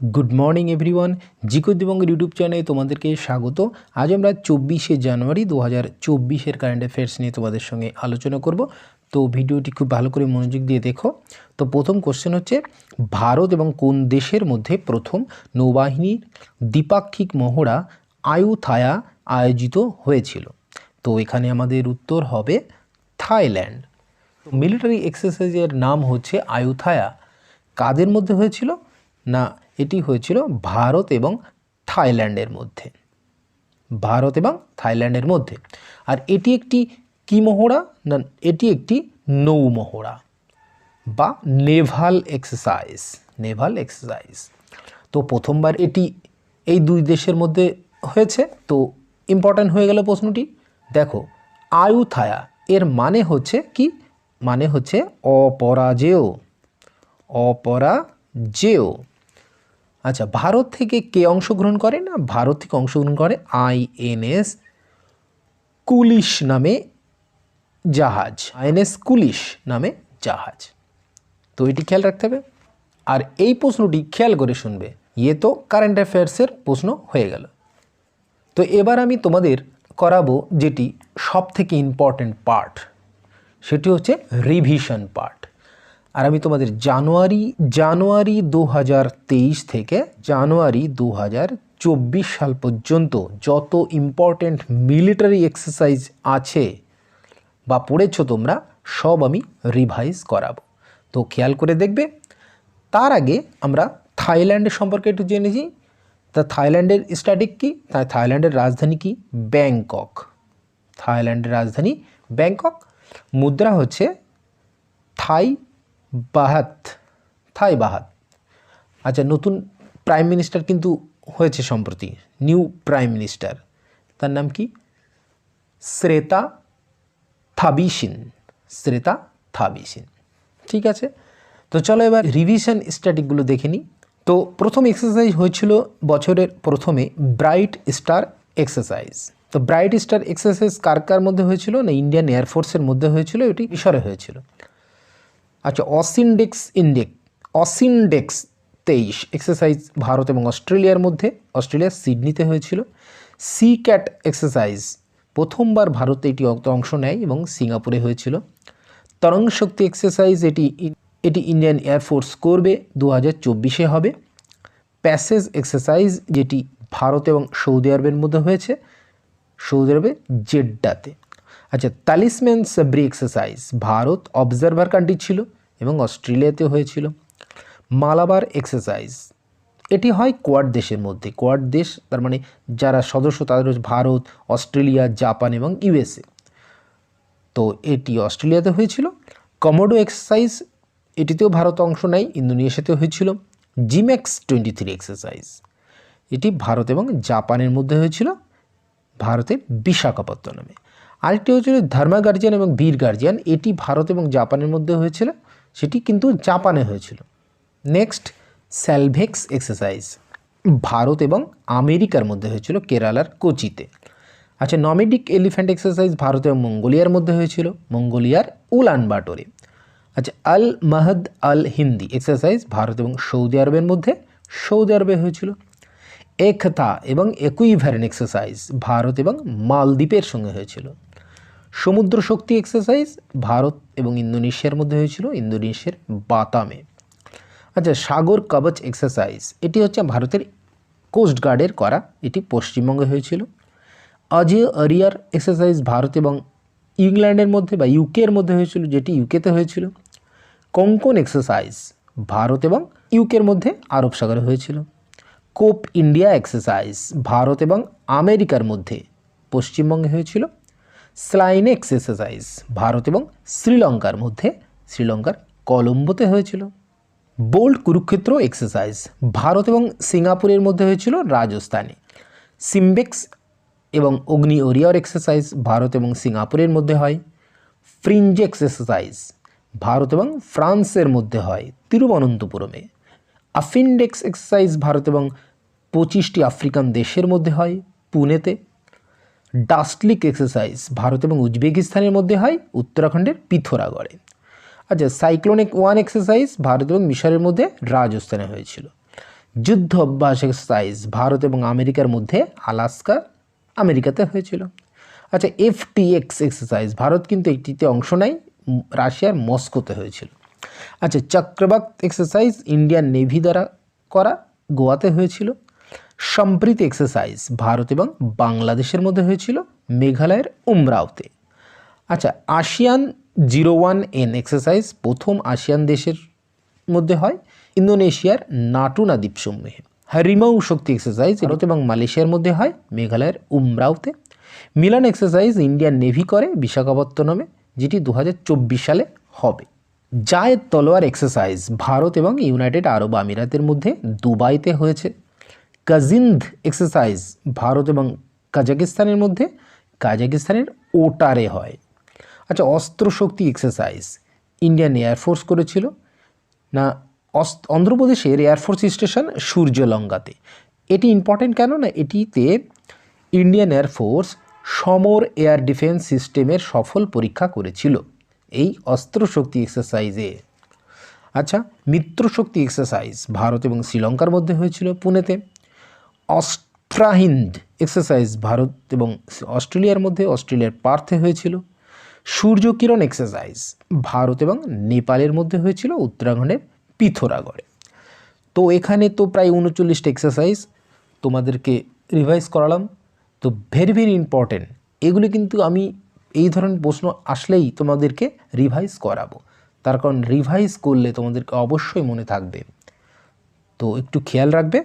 Good morning everyone, জিকো দিবঙ্গের YouTube চ্যানেলে তোমাদেরকে স্বাগত। আজ আমরা 24শে জানুয়ারি 2024-এর কারেন্ট অ্যাফেয়ার্স নিয়ে তোমাদের সঙ্গে আলোচনা করব। তো ভিডিওটি খুব ভালো করে মনোযোগ দিয়ে দেখো। তো প্রথম কোশ্চেন হচ্ছে, ভারত এবং কোন দেশের মধ্যে প্রথম নৌবাহিনীর দ্বিপাক্ষিক মহড়া আয়ুথায়া আয়োজিত হয়েছিল? তো এখানে আমাদের উত্তর হবে থাইল্যান্ড। তো মিলিটারি এক্সারসাইজের নাম হচ্ছে আয়ুথায়া। কাদের মধ্যে হয়েছিল? না, এটি হয়েছিল ভারত এবং থাইল্যান্ডের মধ্যে। ভারত এবং থাইল্যান্ডের মধ্যে। আর এটি একটি কি মহড়া? না, এটি একটি নৌ মহড়া বা নেভাল এক্সারসাইজ। নেভাল এক্সারসাইজ। তো প্রথমবার এটি এই দুই দেশের মধ্যে হয়েছে। তো ইম্পর্ট্যান্ট হয়ে গেল প্রশ্নটি। দেখো, আয়ুথায়া এর মানে হচ্ছে কি? মানে হচ্ছে অপরাজেয়। অপরাজেয়। আচ্ছা, ভারত থেকে কে অংশগ্রহণ করে? না, ভারত থেকে অংশগ্রহণ করে আইএনএস কুলিশ নামে জাহাজ। আইএনএস কুলিশ নামে জাহাজ। তো এটি খেয়াল রাখতে হবে। আর এই প্রশ্নটি খেয়াল করে শুনবে, ইয়ে তো কারেন্ট অ্যাফেয়ার্সের প্রশ্ন হয়ে গেল। তো এবার আমি তোমাদের করাবো যেটি সব থেকে ইম্পর্ট্যান্ট পার্ট, সেটি হচ্ছে রিভিশন পার্ট। আর আমি তোমাদের জানুয়ারি 2023 থেকে জানুয়ারি 2024 সাল পর্যন্ত যত ইম্পর্ট্যান্ট মিলিটারি এক্সারসাইজ আছে বা পড়েছো তোমরা, সব আমি রিভাইজ করাবো। তো খেয়াল করে দেখবে। তার আগে আমরা থাইল্যান্ডের সম্পর্কে একটু জেনে নিই। তা থাইল্যান্ডের স্ট্যাটিক কি? থাইল্যান্ডের রাজধানী কি? ব্যাংকক। থাইল্যান্ডের রাজধানী ব্যাংকক। মুদ্রা হচ্ছে থাই বাহাত। আচ্ছা, নতুন প্রাইম মিনিস্টার কিন্তু হয়েছে সম্প্রতি, নিউ প্রাইম মিনিস্টার। তার নাম কি? শ্রেতা থাবিসিন। ঠিক আছে। তো চলো এবার রিভিশন স্ট্যাটিকগুলো দেখে নিই। তো প্রথম এক্সারসাইজ হয়েছিল বছরের প্রথমে ব্রাইট স্টার এক্সারসাইজ। তো ব্রাইট স্টার এক্সারসাইজ কার কার মধ্যে হয়েছিল? না, ইন্ডিয়ান এয়ারফোর্সের মধ্যে হয়েছিল। এটি মিশরে হয়েছিল। আচ্ছা, অসিনডেক্স 23 এক্সারসাইজ ভারত এবং অস্ট্রেলিয়ার মধ্যে, অস্ট্রেলিয়ার সিডনিতে হয়েছিল। সি ক্যাট এক্সারসাইজ প্রথমবার ভারতে এটি অংশ নেয় এবং সিঙ্গাপুরে হয়েছিল। তরঙ্গ শক্তি এক্সারসাইজ এটি ইন্ডিয়ান এয়ারফোর্স করবে, 2024-এ হবে। প্যাসেজ এক্সারসাইজ যেটি ভারত এবং সৌদি আরবের মধ্যে হয়েছে, সৌদি আরবে জেড্ডাতে। আচ্ছা, Talisman Sabre exercise Bharat observer country ছিল এবং অস্ট্রেলিয়াতে হয়েছিল। মালাবার এক্সারসাইজ এটি হয় কোয়াড দেশের মধ্যে। কোয়াড দেশ তার মানে যারা সদস্য তাদের হচ্ছে ভারত, অস্ট্রেলিয়া, জাপান এবং ইউএসএ। তো এটি অস্ট্রেলিয়াতে হয়েছিল। কমোডো এক্সারসাইজ এটিতেও ভারত অংশ নেয়, ইন্দোনেশিয়াতে হয়েছিল। জিম্যাক্স 23 এক্সারসাইজ এটি ভারত এবং জাপানের মধ্যে হয়েছিল, ভারতের বিশাখাপত্তনমে। আরেকটি হয়েছিল ধর্মা গার্জিয়ান এবং বীর গার্জিয়ান, এটি ভারত এবং জাপানের মধ্যে হয়েছিল, সেটি কিন্তু জাপানে হয়েছিল। নেক্সট, স্যালভেক্স এক্সারসাইজ ভারত এবং আমেরিকার মধ্যে হয়েছিল, কেরালার কোচিতে। আচ্ছা, নমেডিক এলিফ্যান্ট এক্সারসাইজ ভারত এবং মঙ্গোলিয়ার মধ্যে হয়েছিল, মঙ্গোলিয়ার উলানবাটোরে। আচ্ছা, আল মাহদ আল হিন্দি এক্সারসাইজ ভারত এবং সৌদি আরবের মধ্যে, সৌদি আরবে হয়েছিল। একতা এবং ইকুইভ্যালেন্ট এক্সারসাইজ ভারত এবং মালদ্বীপের সঙ্গে হয়েছিল। সমুদ্র শক্তি এক্সারসাইজ ভারত এবং ইন্দোনেশিয়ার মধ্যে হয়েছিল, ইন্দোনেশিয়ার বাতামে। আচ্ছা, সাগর কবচ এক্সারসাইজ এটি হচ্ছে ভারতের কোস্ট গার্ডের করা, এটি পশ্চিমবঙ্গে হয়েছিল। অজয় আরিয়ার এক্সারসাইজ ভারত এবং ইংল্যান্ডের মধ্যে বা ইউকের মধ্যে হয়েছিল, যেটি ইউকেতে হয়েছিল। কোঙ্কন এক্সারসাইজ ভারত এবং ইউকের মধ্যে, আরব সাগরে হয়েছিল। কোপ ইন্ডিয়া এক্সারসাইজ ভারত এবং আমেরিকার মধ্যে, পশ্চিমবঙ্গে হয়েছিল। স্লাইনেক্স এক্সারসাইজ ভারত এবং শ্রীলঙ্কার মধ্যে, শ্রীলঙ্কার কলম্বোতে হয়েছিল। বোল্ড কুরুক্ষেত্র এক্সারসাইজ ভারত এবং সিঙ্গাপুরের মধ্যে হয়েছিল, রাজস্থানে। সিম্বেক্স এবং অগ্নি ওরিয়র এক্সারসাইজ ভারত এবং সিঙ্গাপুরের মধ্যে হয়। ফ্রিঞ্জেক্স এক্সারসাইজ ভারত এবং ফ্রান্সের মধ্যে হয়, তিরুবনন্তপুরমে। আফিনডেক্স এক্সারসাইজ ভারত এবং 25টি আফ্রিকান দেশের মধ্যে হয়, পুনেতে। ডাস্টলিক এক্সারসাইজ ভারত এবং উজবেকিস্তানের মধ্যে হয়, উত্তরাখণ্ডের পিথোরাগড়ে। আচ্ছা, সাইক্লোনিক 1 এক্সারসাইজ ভারত এবং মিশরের মধ্যে, রাজস্থানে হয়েছিল। যুদ্ধ অভ্যাস এক্সারসাইজ ভারত এবং আমেরিকার মধ্যে আলাস্কা আমেরিকাতে হয়েছিল। আচ্ছা, FTX এক্সারসাইজ ভারত কিন্তু একটিতে অংশ নেয়, রাশিয়ার মস্কোতে হয়েছিল। আচ্ছা, চক্রবাক এক্সারসাইজ ইন্ডিয়ান নেভি দ্বারা করা, গোয়াতে হয়েছিল। সম্প্রীতি এক্সারসাইজ ভারত এবং বাংলাদেশের মধ্যে হয়েছিল, মেঘালয়ের উমরাওতে। আচ্ছা, ASEAN 01N এক্সারসাইজ প্রথম আসিয়ান দেশের মধ্যে হয়, ইন্দোনেশিয়ার নাটুনা দ্বীপসমূহে। রিমৌ শক্তি এক্সারসাইজ ভারত এবং মালয়েশিয়ার মধ্যে হয়, মেঘালয়ের উমরাওতে। মিলন এক্সারসাইজ ইন্ডিয়ান নেভি করে বিশাখাপত্তনমে, যেটি 2024 সালে হবে। জায়েদ তলোয়ার এক্সারসাইজ ভারত এবং ইউনাইটেড আরব আমিরাতের মধ্যে দুবাইতে হয়েছে। কাজিন্দ এক্সারসাইজ ভারত এবং কাজাকিস্তানের মধ্যে, কাজাকিস্তানের ওটারে হয়। আচ্ছা, অস্ত্র শক্তি এক্সারসাইজ ইন্ডিয়ান এয়ারফোর্স করেছিল না অন্ধ্রপ্রদেশের এয়ারফোর্স স্টেশন সূর্যলঙ্কাতে। এটি ইম্পর্টেন্ট কেন না, এটিতে ইন্ডিয়ান এয়ারফোর্স সমর এয়ার ডিফেন্স সিস্টেমের সফল পরীক্ষা করেছিল এই অস্ত্র শক্তি এক্সারসাইজে। আচ্ছা, মিত্রশক্তি এক্সারসাইজ ভারত এবং শ্রীলঙ্কার মধ্যে হয়েছিল, পুনেতে। অস্ট্রাহিন্দ এক্সারসাইজ ভারত এবং অস্ট্রেলিয়ার মধ্যে, অস্ট্রেলিয়ার পার্থে হয়েছিল। সূর্যকিরণ এক্সারসাইজ ভারত এবং নেপালের মধ্যে হয়েছিল, উত্তরাখণ্ডের পিথোরাগড়ে। তো এখানে তো প্রায় 39টা এক্সারসাইজ তোমাদেরকে রিভাইজ করালাম। তো ভেরি ভেরি ইম্পর্টেন্ট, এগুলি কিন্তু আমি এই ধরনের প্রশ্ন আসলেই তোমাদেরকে রিভাইজ করাবো, তার কারণ রিভাইজ করলে তোমাদেরকে অবশ্যই মনে থাকবে। তো একটু খেয়াল রাখবে।